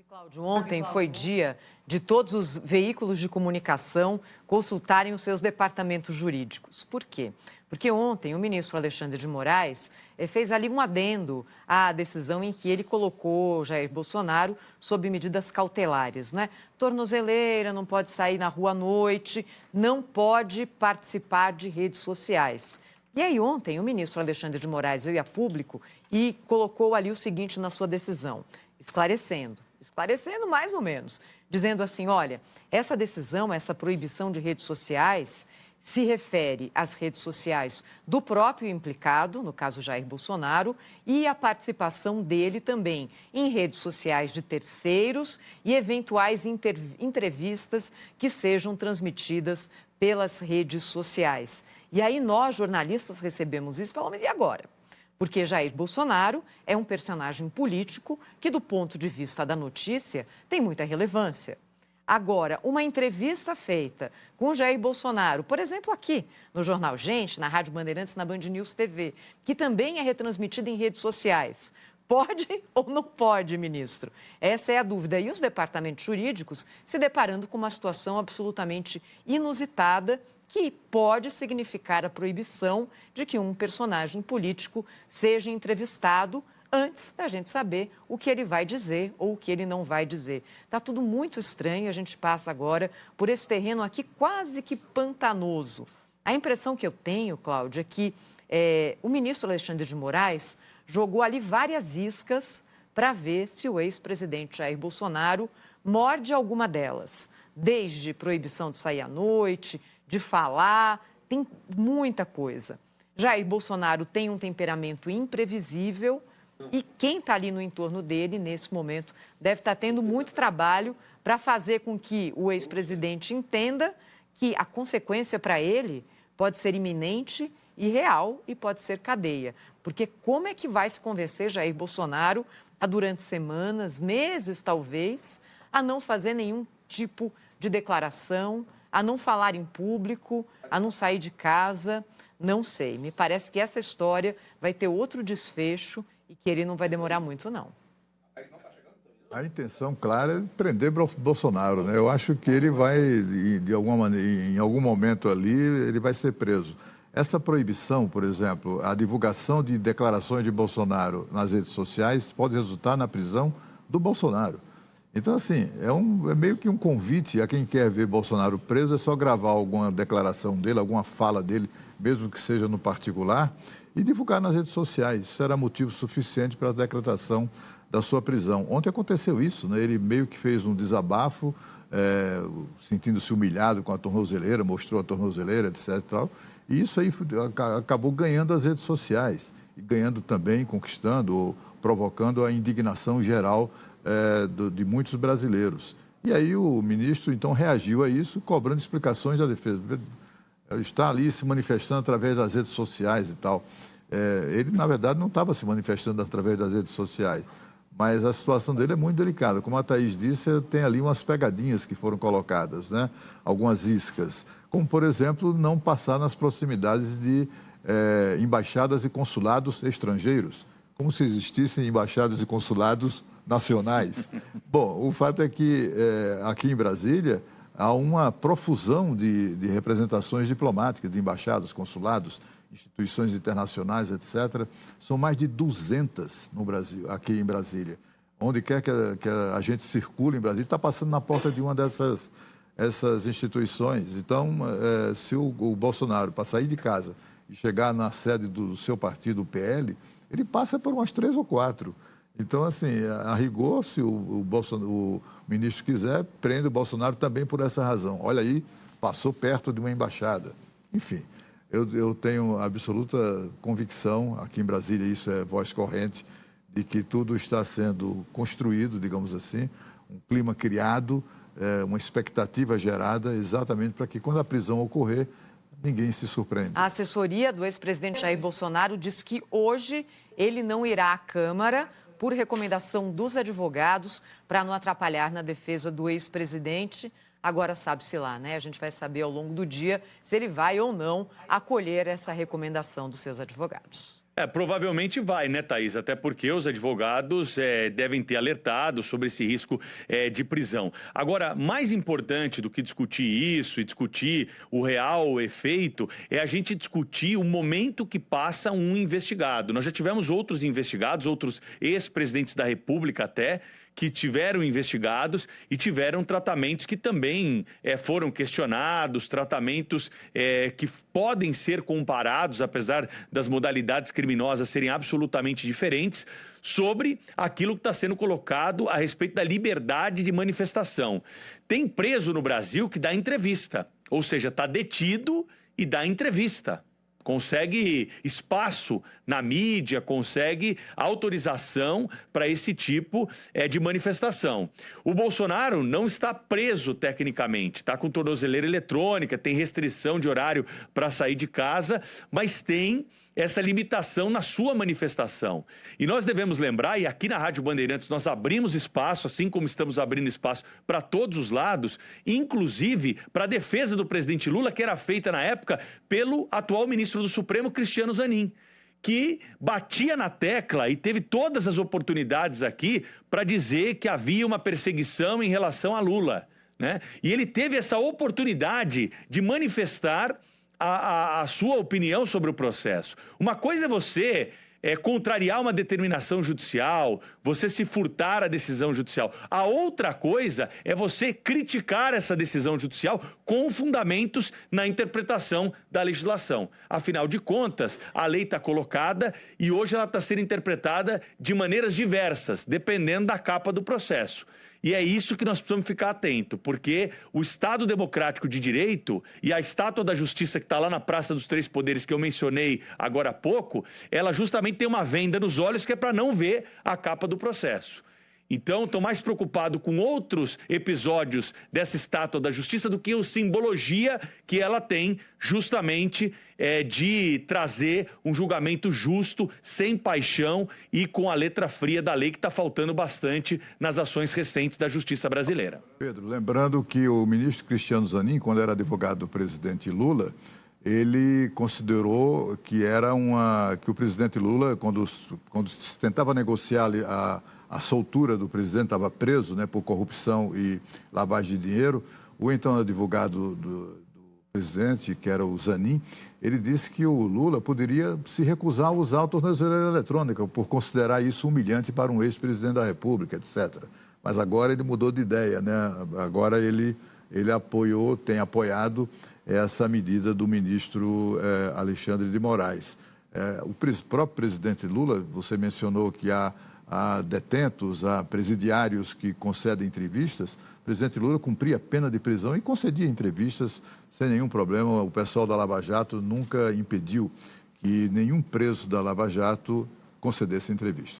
Cláudio, ontem foi dia de todos os veículos de comunicação consultarem os seus departamentos jurídicos. Por quê? Porque ontem o ministro Alexandre de Moraes fez ali um adendo à decisão em que ele colocou Jair Bolsonaro sob medidas cautelares, né? Tornozeleira, não pode sair na rua à noite, não pode participar de redes sociais. E aí ontem o ministro Alexandre de Moraes veio a público e colocou ali o seguinte na sua decisão, esclarecendo mais ou menos, dizendo assim, olha, essa decisão, essa proibição de redes sociais se refere às redes sociais do próprio implicado, no caso Jair Bolsonaro, e à participação dele também em redes sociais de terceiros e eventuais entrevistas que sejam transmitidas pelas redes sociais. E aí nós, jornalistas, recebemos isso e falamos, e agora? Porque Jair Bolsonaro é um personagem político que, do ponto de vista da notícia, tem muita relevância. Agora, uma entrevista feita com Jair Bolsonaro, por exemplo, aqui no Jornal Gente, na Rádio Bandeirantes, na Band News TV, que também é retransmitida em redes sociais, pode ou não pode, ministro? Essa é a dúvida. E os departamentos jurídicos se deparando com uma situação absolutamente inusitada que pode significar a proibição de que um personagem político seja entrevistado antes da gente saber o que ele vai dizer ou o que ele não vai dizer. Está tudo muito estranho, a gente passa agora por esse terreno aqui quase que pantanoso. A impressão que eu tenho, Cláudia, é que o ministro Alexandre de Moraes jogou ali várias iscas para ver se o ex-presidente Jair Bolsonaro morde alguma delas. Desde proibição de sair à noite, de falar, tem muita coisa. Jair Bolsonaro tem um temperamento imprevisível e quem está ali no entorno dele, nesse momento, deve estar tendo muito trabalho para fazer com que o ex-presidente entenda que a consequência para ele pode ser iminente e real e pode ser cadeia. Porque como é que vai se convencer Jair Bolsonaro a, durante semanas, meses talvez, a não fazer nenhum tipo de declaração, a não falar em público, a não sair de casa? Não sei. Me parece que essa história vai ter outro desfecho e que ele não vai demorar muito, não. A intenção clara é prender Bolsonaro, né? Eu acho que ele vai, de alguma maneira, em algum momento ali, ele vai ser preso. Essa proibição, por exemplo, a divulgação de declarações de Bolsonaro nas redes sociais pode resultar na prisão do Bolsonaro. Então, assim, é meio que um convite a quem quer ver Bolsonaro preso, é só gravar alguma declaração dele, alguma fala dele, mesmo que seja no particular, e divulgar nas redes sociais. Isso era motivo suficiente para a decretação da sua prisão. Ontem aconteceu isso, né? Ele meio que fez um desabafo, sentindo-se humilhado com a tornozeleira, mostrou a tornozeleira, etc. E tal, e isso aí acabou ganhando as redes sociais, e ganhando também, conquistando, ou provocando a indignação geral de muitos brasileiros. E aí o ministro, então, reagiu a isso, cobrando explicações da defesa. Está ali se manifestando através das redes sociais e tal. Ele, na verdade, não estava se manifestando através das redes sociais, mas a situação dele é muito delicada. Como a Thaís disse, tem ali umas pegadinhas que foram colocadas, né? Algumas iscas. Como, por exemplo, não passar nas proximidades de embaixadas e consulados estrangeiros, como se existissem embaixadas e consulados nacionais. Bom, o fato é que aqui em Brasília há uma profusão de representações diplomáticas, de embaixadas, consulados, instituições internacionais, etc. São mais de 200 no Brasil, aqui em Brasília. Onde quer que a gente circule em Brasília, está passando na porta de uma essas instituições. Então, se o Bolsonaro, para sair de casa e chegar na sede do seu partido, o PL, ele passa por umas 3 ou 4. Então, assim, a rigor, se o ministro quiser, prende o Bolsonaro também por essa razão. Olha aí, passou perto de uma embaixada. Enfim, eu tenho absoluta convicção, aqui em Brasília isso é voz corrente, de que tudo está sendo construído, digamos assim, um clima criado, uma expectativa gerada exatamente para que, quando a prisão ocorrer, ninguém se surpreende. A assessoria do ex-presidente Jair Bolsonaro diz que hoje ele não irá à Câmara por recomendação dos advogados para não atrapalhar na defesa do ex-presidente. Agora sabe-se lá, né? A gente vai saber ao longo do dia se ele vai ou não acolher essa recomendação dos seus advogados. Provavelmente vai, né, Thaís? Até porque os advogados devem ter alertado sobre esse risco de prisão. Agora, mais importante do que discutir isso e discutir o real efeito, é a gente discutir o momento que passa um investigado. Nós já tivemos outros investigados, outros ex-presidentes da República até, que tiveram investigados e tiveram tratamentos que também foram questionados, tratamentos que podem ser comparados, apesar das modalidades criminosas serem absolutamente diferentes, sobre aquilo que está sendo colocado a respeito da liberdade de manifestação. Tem preso no Brasil que dá entrevista, ou seja, está detido e dá entrevista. Consegue espaço na mídia, consegue autorização para esse tipo de manifestação. O Bolsonaro não está preso tecnicamente, está com tornozeleira eletrônica, tem restrição de horário para sair de casa, mas tem essa limitação na sua manifestação. E nós devemos lembrar, e aqui na Rádio Bandeirantes nós abrimos espaço, assim como estamos abrindo espaço para todos os lados, inclusive para a defesa do presidente Lula, que era feita na época pelo atual ministro do Supremo, Cristiano Zanin, que batia na tecla e teve todas as oportunidades aqui para dizer que havia uma perseguição em relação a Lula, né? E ele teve essa oportunidade de manifestar a sua opinião sobre o processo. Uma coisa é você contrariar uma determinação judicial, você se furtar a decisão judicial. A outra coisa é você criticar essa decisão judicial com fundamentos na interpretação da legislação. Afinal de contas, a lei está colocada e hoje ela está sendo interpretada de maneiras diversas, dependendo da capa do processo. E é isso que nós precisamos ficar atento, porque o Estado Democrático de Direito e a estátua da Justiça que está lá na Praça dos Três Poderes, que eu mencionei agora há pouco, ela justamente tem uma venda nos olhos que é para não ver a capa do processo. Então, estou mais preocupado com outros episódios dessa estátua da Justiça do que a simbologia que ela tem justamente de trazer um julgamento justo, sem paixão e com a letra fria da lei que está faltando bastante nas ações recentes da Justiça brasileira. Pedro, lembrando que o ministro Cristiano Zanin, quando era advogado do presidente Lula, ele considerou que que o presidente Lula, quando se tentava negociar a soltura do presidente, estava preso, né, por corrupção e lavagem de dinheiro, o então advogado do presidente, que era o Zanin, ele disse que o Lula poderia se recusar a usar a tornozeleira eletrônica por considerar isso humilhante para um ex-presidente da República, etc. Mas agora ele mudou de ideia, né? Agora ele tem apoiado essa medida do ministro Alexandre de Moraes. O próprio presidente Lula, você mencionou que há detentos, há presidiários que concedem entrevistas. O presidente Lula cumpria pena de prisão e concedia entrevistas sem nenhum problema. O pessoal da Lava Jato nunca impediu que nenhum preso da Lava Jato concedesse entrevista.